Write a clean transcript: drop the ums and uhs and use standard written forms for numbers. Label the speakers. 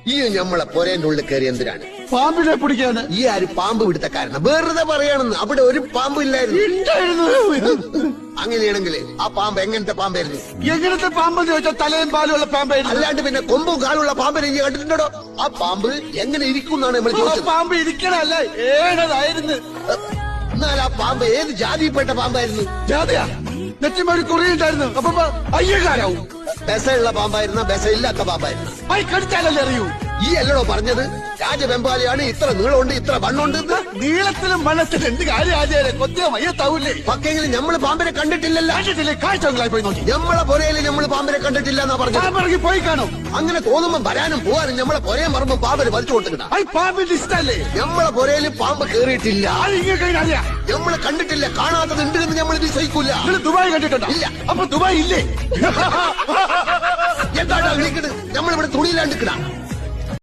Speaker 1: ഈ നമ്മളെ പൊരേന്റെ ഉള്ളിൽ കയറി എന്തിനാണ്?
Speaker 2: പാമ്പിനെ പിടിക്കാണ്.
Speaker 1: ഈ ആര് പാമ്പ് പിടുത്തക്കാരനാ? വെറുതെ പറയാണെന്ന്. അവിടെ ഒരു പാമ്പ് ഇല്ലായിരുന്നു. അങ്ങനെയാണെങ്കിൽ ആ പാമ്പ് എങ്ങനത്തെ പാമ്പായിരുന്നു?
Speaker 2: എങ്ങനത്തെ പാമ്പെന്ന് ചോദിച്ചാൽ തലയും പാലും ഉള്ള പാമ്പായിരുന്നു.
Speaker 1: അല്ലാണ്ട് പിന്നെ കൊമ്പും കാലുള്ള പാമ്പിനെ ഇനി കണ്ടിട്ടുണ്ടോ? ആ പാമ്പ് എങ്ങനെ ഇരിക്കും എന്നാണ് നമ്മൾ ചോദിച്ചത്.
Speaker 2: പാമ്പ് ഇരിക്കണല്ല, ഏഴതായിരുന്നു.
Speaker 1: എന്നാൽ ആ പാമ്പ് ഏത് ജാതിയിൽപ്പെട്ട പാമ്പായിരുന്നു?
Speaker 2: ജാതിയാ? നെറ്റിമൊരു കുറിയുണ്ടായിരുന്നു. അപ്പൊ അയ്യക്കാരാവും.
Speaker 1: ബെസയുള്ള പാമ്പായിരുന്ന ബെസയില്ലാത്ത പാമ്പായിരുന്നു?
Speaker 2: കടിച്ചാലല്ലേ അറിയൂ.
Speaker 1: ഈ അല്ലടോ പറഞ്ഞത് രാജവെമ്പാലിയാണ് ഇത്ര നീളമുണ്ട് ഇത്ര വണ്ണുണ്ട്.
Speaker 2: നീളത്തിലും വണ്ണത്തിലും എന്ത് കാര്യം ആചാര്യ കൊത്തിയ മയ്യത്താവൂലേ?
Speaker 1: പക്കെങ്കിലും നമ്മള് പാമ്പിനെ കണ്ടിട്ടില്ലല്ലോ.
Speaker 2: കണ്ടിട്ടില്ലേ? കാഴ്ചകളായി പോയി നോക്കി.
Speaker 1: നമ്മളെ പൊരയില് നമ്മള് പാമ്പിനെ കണ്ടിട്ടില്ല എന്നാ പറഞ്ഞു.
Speaker 2: പോയി കാണും.
Speaker 1: അങ്ങനെ തോന്നുമ്പോ വരാനും പോവാനും നമ്മളെ പൊരയും പറമ്പും പാമ്പിന് വലിച്ചു കൊടുത്തിട്ടാ.
Speaker 2: പാമ്പിന്റെ ഇഷ്ടല്ലേ?
Speaker 1: നമ്മളെ പൊരയില് പാമ്പ് കേറിയിട്ടില്ല.
Speaker 2: അറിയാം.
Speaker 1: നമ്മള് കണ്ടിട്ടില്ല. കാണാത്തത് ഉണ്ട് എന്ന് നമ്മൾ വിശ്വസിക്കൂല.
Speaker 2: ദുബായ് കണ്ടിട്ടുണ്ടോ?
Speaker 1: ഇല്ല.
Speaker 2: അപ്പൊ ദുബായ് ഇല്ലേ?
Speaker 1: എന്താണ് വിളിക്കണത്? നമ്മളിവിടെ തുണിയിലാണ്ടിക്കണ.